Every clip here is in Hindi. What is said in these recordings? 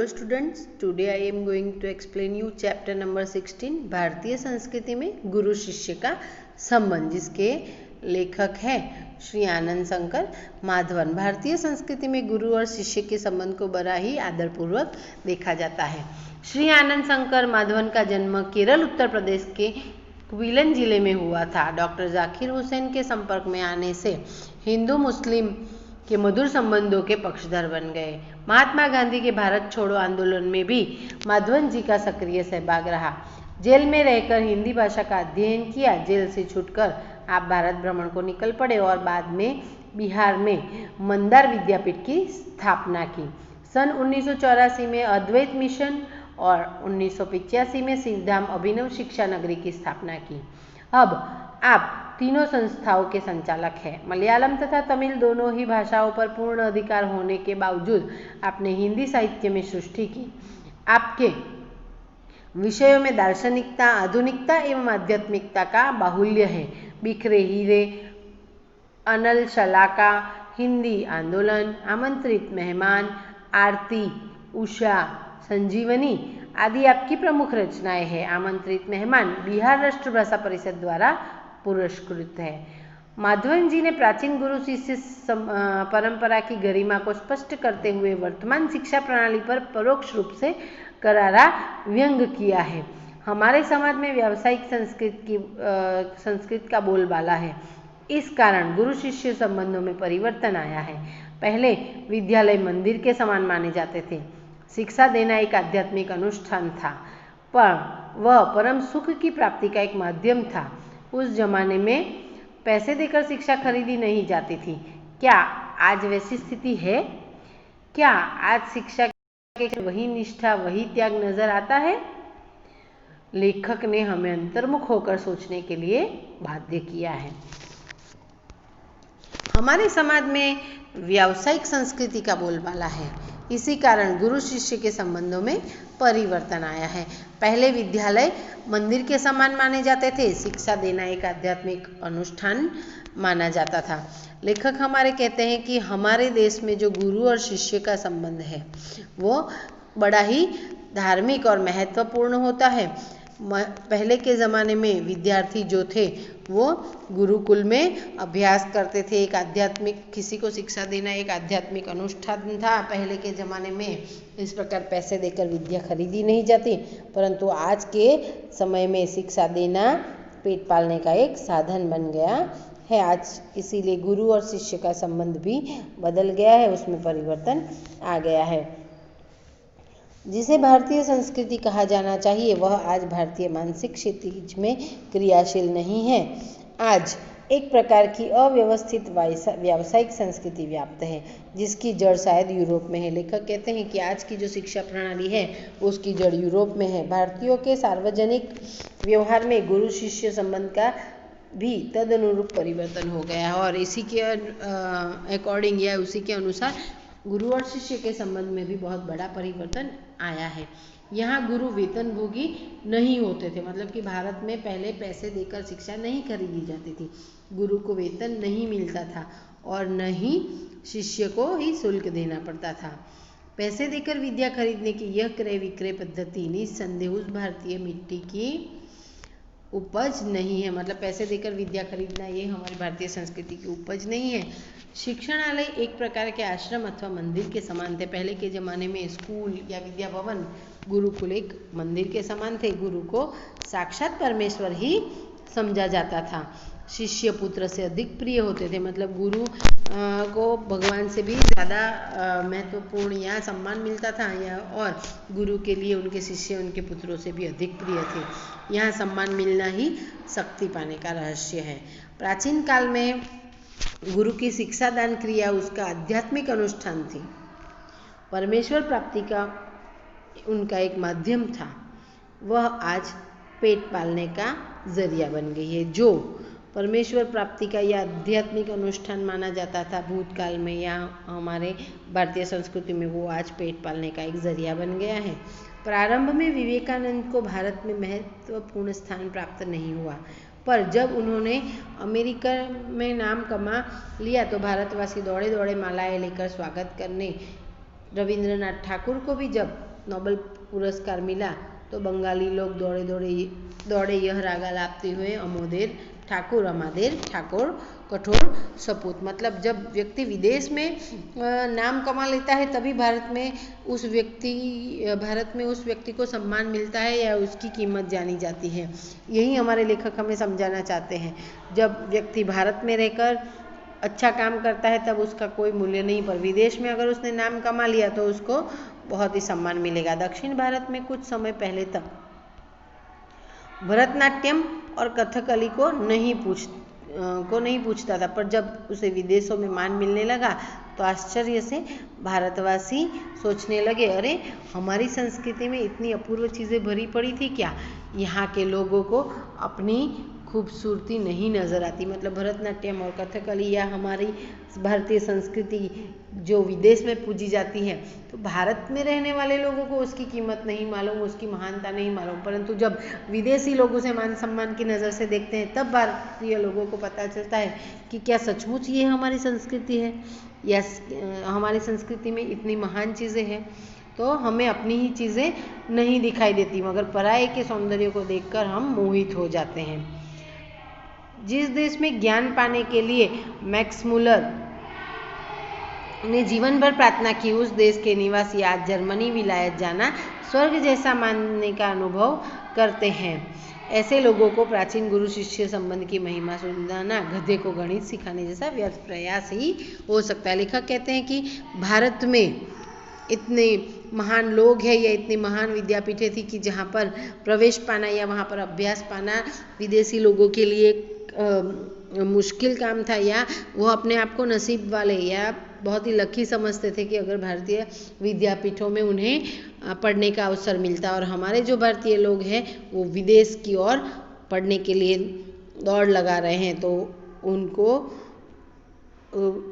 Hello students, today I am going to explain you chapter number 16 भारतीय संस्कृति में गुरु शिष्य का संबंध, जिसके लेखक है श्री आनंद शंकर माधवन। भारतीय संस्कृति में गुरु और शिष्य के संबंध को बड़ा ही आदरपूर्वक देखा जाता है। श्री आनंद शंकर माधवन का जन्म केरल उत्तर प्रदेश के क्विलन जिले में हुआ था। डॉक्टर जाकिर हुसैन के संपर्क में आने से हिंदू मुस्लिम के मधुर संबंधों के पक्षधर बन गए। महात्मा गांधी के भारत छोड़ो आंदोलन में भी माधवन जी का सक्रिय सहभाग रहा। जेल में रहकर हिंदी भाषा का अध्ययन किया। जेल से छूटकर आप भारत भ्रमण को निकल पड़े और बाद में बिहार में मंदार विद्यापीठ की स्थापना की। सन 1984 में अद्वैत मिशन और 1985 में सिवधाम अभिनव शिक्षा नगरी की स्थापना की। अब आप तीनों संस्थाओं के संचालक हैं। मलयालम तथा तमिल दोनों ही भाषाओं पर पूर्ण अधिकार होने के बावजूद आपने हिंदी साहित्य में सृष्टि की। आपके विषयों में दार्शनिकता, आधुनिकता एवं आध्यात्मिकता का बाहुल्य है। बिखरे हीरे, अनल शलाका, हिंदी आंदोलन, आमंत्रित मेहमान, आरती, उषा, संजीवनी आदि आपकी प्रमुख रचनाएं हैं। आमंत्रित मेहमान बिहार राष्ट्र भाषा परिषद द्वारा पुरस्कृत है। माधवन जी ने प्राचीन गुरु शिष्य परंपरा की गरिमा को स्पष्ट करते हुए वर्तमान शिक्षा प्रणाली पर परोक्ष रूप से करारा व्यंग किया है। हमारे समाज में व्यावसायिक संस्कृत का बोलबाला है। इस कारण गुरु शिष्य संबंधों में परिवर्तन आया है। पहले विद्यालय मंदिर के समान माने जाते थे। शिक्षा देना एक आध्यात्मिक अनुष्ठान था, पर वह परम सुख की प्राप्ति का एक माध्यम था। उस जमाने में पैसे देकर शिक्षा खरीदी नहीं जाती थी। क्या आज वैसी स्थिति है? क्या आज शिक्षा के वही निष्ठा, वही त्याग नजर आता है? लेखक ने हमें अंतर्मुख होकर सोचने के लिए बाध्य किया है। हमारे समाज में व्यावसायिक संस्कृति का बोलबाला है। इसी कारण गुरु शिष्य के संबंधों में परिवर्तन आया है। पहले विद्यालय मंदिर के समान माने जाते थे। शिक्षा देना एक आध्यात्मिक अनुष्ठान माना जाता था। लेखक हमारे कहते हैं कि हमारे देश में जो गुरु और शिष्य का संबंध है वो बड़ा ही धार्मिक और महत्वपूर्ण होता है। पहले के ज़माने में विद्यार्थी जो थे वो गुरुकुल में अभ्यास करते थे। एक आध्यात्मिक, किसी को शिक्षा देना एक आध्यात्मिक अनुष्ठान था। पहले के ज़माने में इस प्रकार पैसे देकर विद्या खरीदी नहीं जाती, परंतु आज के समय में शिक्षा देना पेट पालने का एक साधन बन गया है। आज इसीलिए गुरु और शिष्य का संबंध भी बदल गया है, उसमें परिवर्तन आ गया है। जिसे भारतीय संस्कृति कहा जाना चाहिए वह आज भारतीय मानसिक क्षितिज में क्रियाशील नहीं है। आज एक प्रकार की अव्यवस्थित व्यावसायिक संस्कृति व्याप्त है, जिसकी जड़ शायद यूरोप में है। लेखक कहते हैं कि आज की जो शिक्षा प्रणाली है उसकी जड़ यूरोप में है। भारतीयों के सार्वजनिक व्यवहार में गुरु शिष्य संबंध का भी तदनुरूप परिवर्तन हो गया है और इसी के अकॉर्डिंग या उसी के अनुसार गुरु और शिष्य के संबंध में भी बहुत बड़ा परिवर्तन आया है। यहाँ गुरु वेतनभोगी नहीं होते थे, मतलब कि भारत में पहले पैसे देकर शिक्षा नहीं खरीदी जाती थी। गुरु को वेतन नहीं मिलता था और न ही शिष्य को ही शुल्क देना पड़ता था। पैसे देकर विद्या खरीदने की यह क्रय विक्रय पद्धति निस्संदेह उस भारतीय मिट्टी की उपज नहीं है। मतलब पैसे देकर विद्या खरीदना ये हमारी भारतीय संस्कृति की उपज नहीं है। शिक्षणालय एक प्रकार के आश्रम अथवा मंदिर के समान थे। पहले के ज़माने में स्कूल या विद्या भवन, गुरुकुल एक मंदिर के समान थे। गुरु को साक्षात परमेश्वर ही समझा जाता था। शिष्य पुत्र से अधिक प्रिय होते थे, मतलब गुरु को भगवान से भी ज़्यादा महत्वपूर्ण या सम्मान मिलता था और गुरु के लिए उनके शिष्य उनके पुत्रों से भी अधिक प्रिय थे। यहाँ सम्मान मिलना ही शक्ति पाने का रहस्य है। प्राचीन काल में गुरु की शिक्षा दान क्रिया उसका आध्यात्मिक अनुष्ठान थी। परमेश्वर प्राप्ति का उनका एक माध्यम था। वह आज पेट पालने का जरिया बन गई है। जो परमेश्वर प्राप्ति का यह आध्यात्मिक अनुष्ठान माना जाता था भूतकाल में या हमारे भारतीय संस्कृति में, वो आज पेट पालने का एक जरिया बन गया है। प्रारंभ में विवेकानंद को भारत में महत्वपूर्ण स्थान प्राप्त नहीं हुआ, पर जब उन्होंने अमेरिका में नाम कमा लिया तो भारतवासी दौड़े दौड़े मालाएं लेकर स्वागत करने रविंद्रनाथ ठाकुर को भी जब नोबेल पुरस्कार मिला तो बंगाली लोग दौड़े यह रागा लापते हुए अमोदेर ठाकुर कठोर सपूत। मतलब जब व्यक्ति विदेश में नाम कमा लेता है तभी भारत में उस व्यक्ति को सम्मान मिलता है या उसकी कीमत जानी जाती है। यही हमारे लेखक हमें समझाना चाहते हैं। जब व्यक्ति भारत में रहकर अच्छा काम करता है तब उसका कोई मूल्य नहीं, पर विदेश में अगर उसने नाम कमा लिया तो उसको बहुत ही सम्मान मिलेगा। दक्षिण भारत में कुछ समय पहले तक भरतनाट्यम और कथकली को नहीं पूछता था, पर जब उसे विदेशों में मान मिलने लगा तो आश्चर्य से भारतवासी सोचने लगे, अरे हमारी संस्कृति में इतनी अपूर्व चीज़ें भरी पड़ी थी क्या? यहाँ के लोगों को अपनी खूबसूरती नहीं नज़र आती। मतलब भरतनाट्यम और कथकली या हमारी भारतीय संस्कृति जो विदेश में पूजी जाती है, तो भारत में रहने वाले लोगों को उसकी कीमत नहीं मालूम, उसकी महानता नहीं मालूम, परंतु जब विदेशी लोग उसे मान सम्मान की नज़र से देखते हैं तब भारतीय लोगों को पता चलता है कि क्या सचमुच ये हमारी संस्कृति है या हमारी संस्कृति में इतनी महान चीज़ें हैं। तो हमें अपनी ही चीज़ें नहीं दिखाई देती, मगर पराये के सौंदर्य को देखकर हम मोहित हो जाते हैं। जिस देश में ज्ञान पाने के लिए मैक्स मुलर ने जीवन भर प्रार्थना की, उस देश के निवासी आज जर्मनी विलायत जाना स्वर्ग जैसा मानने का अनुभव करते हैं। ऐसे लोगों को प्राचीन गुरु शिष्य संबंध की महिमा सुनाना गधे को गणित सिखाने जैसा व्यर्थ प्रयास ही हो सकता है। लेखक कहते हैं कि भारत में इतने महान लोग हैं या इतनी महान विद्यापीठें थी कि जहाँ पर प्रवेश पाना या वहाँ पर अभ्यास पाना विदेशी लोगों के लिए मुश्किल काम था, या वो अपने आप को नसीब वाले या बहुत ही लकी समझते थे कि अगर भारतीय विद्यापीठों में उन्हें पढ़ने का अवसर मिलता। और हमारे जो भारतीय लोग हैं वो विदेश की ओर पढ़ने के लिए दौड़ लगा रहे हैं, तो उनको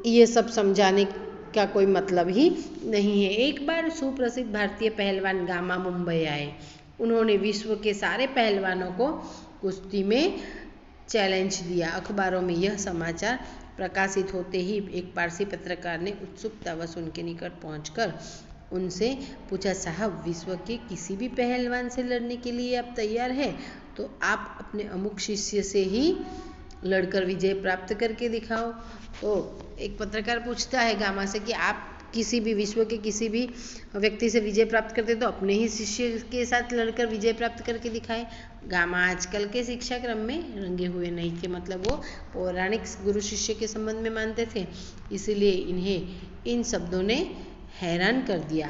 ये सब समझाने का कोई मतलब ही नहीं है। एक बार सुप्रसिद्ध भारतीय पहलवान गामा मुंबई आए। उन्होंने विश्व के सारे पहलवानों को कुश्ती में चैलेंज दिया। अखबारों में यह समाचार प्रकाशित होते ही एक पारसी पत्रकार ने उत्सुकतावश उनके निकट पहुंचकर उनसे पूछा, साहब विश्व के किसी भी पहलवान से लड़ने के लिए आप तैयार हैं? तो आप अपने अमुक शिष्य से ही लड़कर विजय प्राप्त करके दिखाओ। तो एक पत्रकार पूछता है गामा से कि आप किसी भी विश्व के किसी भी व्यक्ति से विजय प्राप्त करते तो अपने ही शिष्य के साथ लड़कर विजय प्राप्त करके दिखाए। गामा आजकल के शिक्षा क्रम में रंगे हुए नहीं थे, मतलब वो पौराणिक गुरु शिष्य के संबंध में मानते थे, इसलिए इन्हें इन शब्दों ने हैरान कर दिया।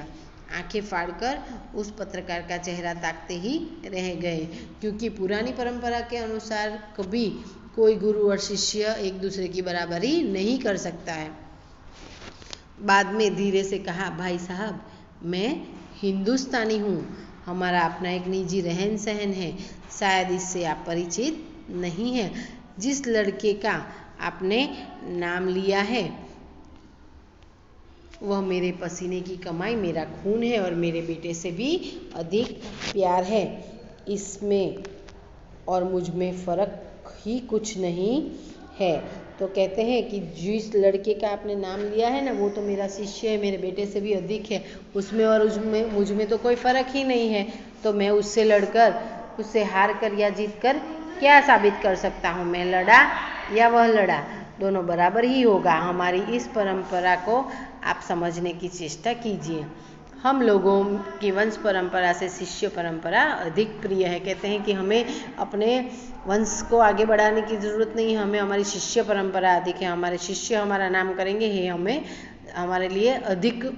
आंखें फाड़कर उस पत्रकार का चेहरा ताकते ही रह गए, क्योंकि पुरानी परंपरा के अनुसार कभी कोई गुरु और शिष्य एक दूसरे की बराबरी नहीं कर सकता है। बाद में धीरे से कहा, भाई साहब मैं हिंदुस्तानी हूँ, हमारा अपना एक निजी रहन सहन है, शायद इससे आप परिचित नहीं हैं। जिस लड़के का आपने नाम लिया है वह मेरे पसीने की कमाई, मेरा खून है और मेरे बेटे से भी अधिक प्यार है। इसमें और मुझ में फ़र्क ही कुछ नहीं है। तो कहते हैं कि जिस लड़के का आपने नाम लिया है ना, वो तो मेरा शिष्य है, मेरे बेटे से भी अधिक है, उसमें और मुझ में तो कोई फ़र्क ही नहीं है। तो मैं उससे लड़कर उससे हार कर या जीत कर क्या साबित कर सकता हूँ? मैं लड़ा या वह लड़ा, दोनों बराबर ही होगा। हमारी इस परंपरा को आप समझने की चेष्टा कीजिए। हम लोगों की वंश परंपरा से शिष्य परंपरा अधिक प्रिय है। कहते हैं कि हमें अपने वंश को आगे बढ़ाने की ज़रूरत नहीं है, हमें हमारी शिष्य परंपरा अधिक है। हमारे शिष्य हमारा नाम करेंगे, ये हमारे लिए अधिक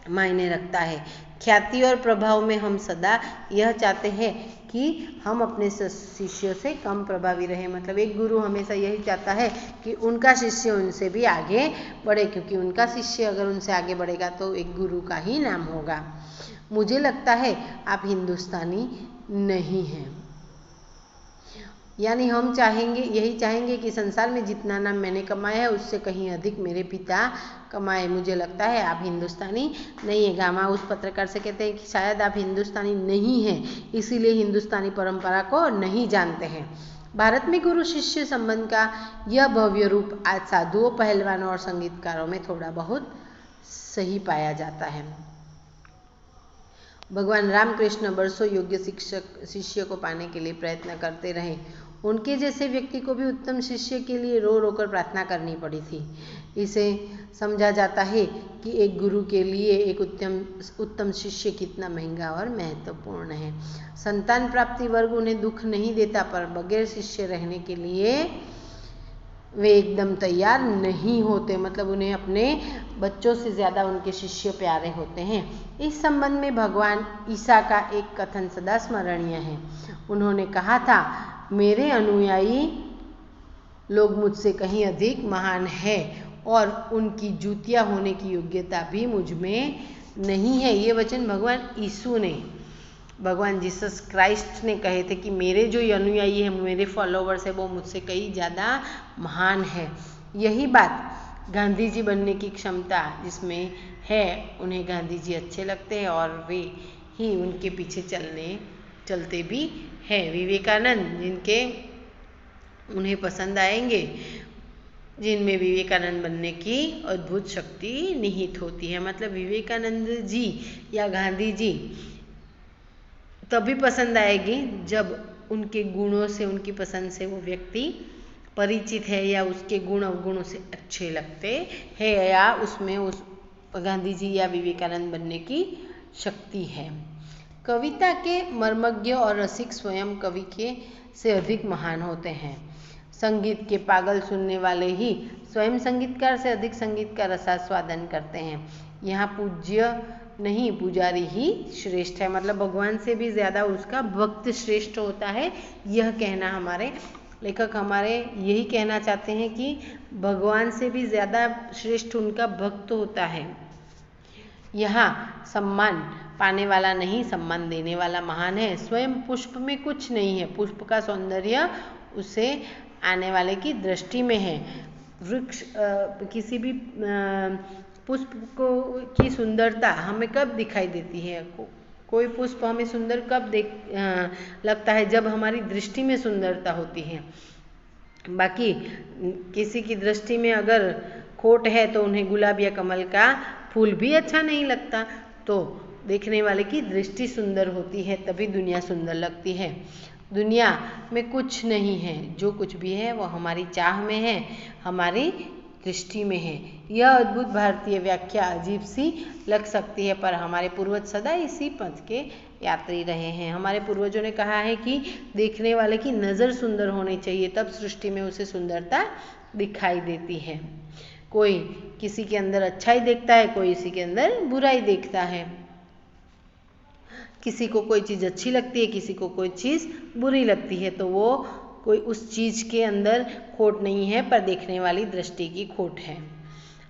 मायने रखता है। ख्याति और प्रभाव में हम सदा यह चाहते हैं कि हम अपने शिष्यों से कम प्रभावी रहें। मतलब एक गुरु हमेशा यही चाहता है कि उनका शिष्य उनसे भी आगे बढ़े, क्योंकि उनका शिष्य अगर उनसे आगे बढ़ेगा तो एक गुरु का ही नाम होगा। मुझे लगता है आप हिंदुस्तानी नहीं हैं, यानी हम यही चाहेंगे कि संसार में जितना नाम मैंने कमाया है उससे कहीं अधिक मेरे पिता कमाए। मुझे लगता है आप हिंदुस्तानी नहीं है। गामा उस पत्रकार से कहते हैं कि शायद आप हिंदुस्तानी नहीं हैं, इसीलिए हिंदुस्तानी परंपरा को नहीं जानते हैं। भारत में गुरु शिष्य संबंध का यह भव्य रूप आज साधुओं, पहलवानों और संगीतकारों में थोड़ा बहुत सही पाया जाता है। भगवान रामकृष्ण बरसों योग्य शिष्य को पाने के लिए प्रयत्न करते रहे। उनके जैसे व्यक्ति को भी उत्तम शिष्य के लिए रो रो कर प्रार्थना करनी पड़ी थी। इसे समझा जाता है कि एक गुरु के लिए एक उत्तम शिष्य कितना महंगा और महत्वपूर्ण है। संतान प्राप्ति वर्ग उन्हें दुख नहीं देता, पर बगैर शिष्य रहने के लिए वे एकदम तैयार नहीं होते। मतलब उन्हें अपने बच्चों से ज़्यादा उनके शिष्य प्यारे होते हैं। इस संबंध में भगवान ईसा का एक कथन सदा स्मरणीय है। उन्होंने कहा था, मेरे अनुयायी लोग मुझसे कहीं अधिक महान है और उनकी जूतियाँ होने की योग्यता भी मुझ में नहीं है। ये वचन भगवान यीशु ने, भगवान जीसस क्राइस्ट ने कहे थे कि मेरे जो अनुयायी हैं, मेरे फॉलोवर्स हैं, वो मुझसे कहीं ज़्यादा महान है। यही बात गांधी जी बनने की क्षमता जिसमें है, उन्हें गांधी जी अच्छे लगते हैं और वे ही उनके पीछे चलते भी हैं। विवेकानंद जिनके उन्हें पसंद आएंगे, जिनमें विवेकानंद बनने की अद्भुत शक्ति निहित होती है। मतलब विवेकानंद जी या गांधी जी तभी पसंद आएगी जब उनके गुणों से, उनकी पसंद से वो व्यक्ति परिचित है या उसके गुण अवगुणों से अच्छे लगते हैं या उसमें उस गांधी जी या विवेकानंद बनने की शक्ति है। कविता के मर्मज्ञ और रसिक स्वयं कवि के से अधिक महान होते हैं। संगीत के पागल सुनने वाले ही स्वयं संगीतकार से अधिक संगीत का रसास्वादन करते हैं। यहाँ पूज्य नहीं, पुजारी ही श्रेष्ठ है। मतलब भगवान से भी ज़्यादा उसका भक्त श्रेष्ठ होता है। यह कहना हमारे लेखक हमारे यही कहना चाहते हैं कि भगवान से भी ज़्यादा श्रेष्ठ उनका भक्त होता है। यहाँ सम्मान पाने वाला नहीं, सम्मान देने वाला महान है। स्वयं पुष्प में कुछ नहीं है, पुष्प का सौंदर्य उसे आने वाले की दृष्टि में है। वृक्ष किसी भी पुष्प की सुंदरता हमें कब दिखाई देती है? कोई पुष्प हमें सुंदर कब लगता है? जब हमारी दृष्टि में सुंदरता होती है। बाकी किसी की दृष्टि में अगर खोट है तो उन्हें गुलाब या कमल का फूल भी अच्छा नहीं लगता। तो देखने वाले की दृष्टि सुंदर होती है, तभी दुनिया सुंदर लगती है। दुनिया में कुछ नहीं है, जो कुछ भी है वो हमारी चाह में है, हमारी दृष्टि में है। यह अद्भुत भारतीय व्याख्या अजीब सी लग सकती है, पर हमारे पूर्वज सदा इसी पथ के यात्री रहे हैं। हमारे पूर्वजों ने कहा है कि देखने वाले की नज़र सुंदर होनी चाहिए, तब सृष्टि में उसे सुंदरता दिखाई देती है। कोई किसी के अंदर अच्छाई देखता है, कोई इसी के अंदर बुराई देखता है। किसी को कोई चीज़ अच्छी लगती है, किसी को कोई चीज़ बुरी लगती है, तो वो कोई उस चीज़ के अंदर खोट नहीं है, पर देखने वाली दृष्टि की खोट है।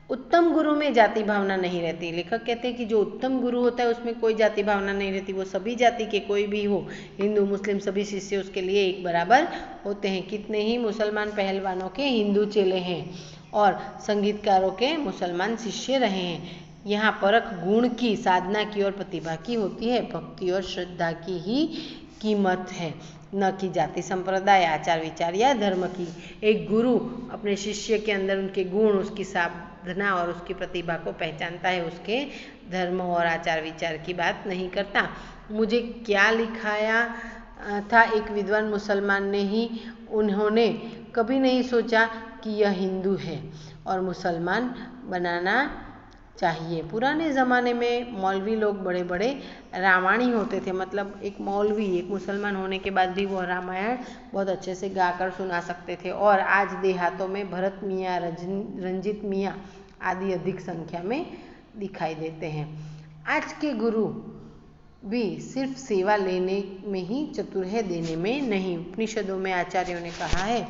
उत्तम गुरु में जाति भावना नहीं रहती। लेखक कहते हैं कि जो उत्तम गुरु होता है उसमें कोई जाति भावना नहीं रहती। वो सभी जाति के कोई भी हो, हिंदू मुस्लिम सभी शिष्य उसके लिए एक बराबर होते हैं। कितने ही मुसलमान पहलवानों के हिंदू चेले हैं और संगीतकारों के मुसलमान शिष्य रहे हैं। यहाँ परख गुण की, साधना की और प्रतिभा की होती है। भक्ति और श्रद्धा की ही कीमत है, न कि जाति संप्रदाय, आचार विचार या धर्म की। एक गुरु अपने शिष्य के अंदर उनके गुण, उसकी साधना और उसकी प्रतिभा को पहचानता है, उसके धर्म और आचार विचार की बात नहीं करता। मुझे क्या लिखाया था एक विद्वान मुसलमान ने ही, उन्होंने कभी नहीं सोचा कि यह हिंदू है और मुसलमान बनाना चाहिए। पुराने ज़माने में मौलवी लोग बड़े बड़े रामायणी होते थे। मतलब एक मौलवी, एक मुसलमान होने के बाद भी वो रामायण बहुत अच्छे से गाकर सुना सकते थे। और आज देहातों में भरत मियाँ, रंजित मियाँ आदि अधिक संख्या में दिखाई देते हैं। आज के गुरु भी सिर्फ सेवा लेने में ही चतुर है, देने में नहीं। उपनिषदों में आचार्यों ने कहा है,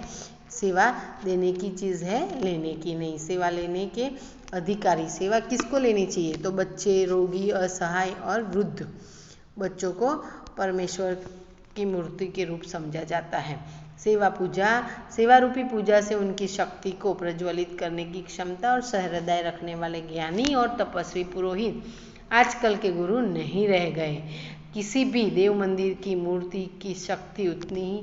सेवा देने की चीज़ है, लेने की नहीं। सेवा लेने के अधिकारी। सेवा किसको लेनी चाहिए? तो बच्चे, रोगी, असहाय और वृद्ध। बच्चों को परमेश्वर की मूर्ति के रूप समझा जाता है। सेवा रूपी पूजा से उनकी शक्ति को प्रज्वलित करने की क्षमता और सहृदय रखने वाले ज्ञानी और तपस्वी पुरोहित आजकल के गुरु नहीं रह गए। किसी भी देव मंदिर की मूर्ति की शक्ति उतनी ही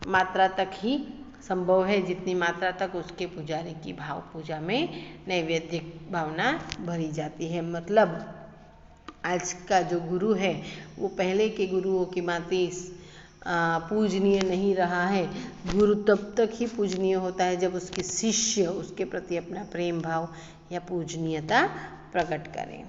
मात्रा तक ही संभव है जितनी मात्रा तक उसके पुजारी की भाव पूजा में नैवेद्यिक भावना भरी जाती है। मतलब आज का जो गुरु है वो पहले के गुरुओं की भांति पूजनीय नहीं रहा है। गुरु तब तक ही पूजनीय होता है जब उसके शिष्य उसके प्रति अपना प्रेम भाव या पूजनीयता प्रकट करें।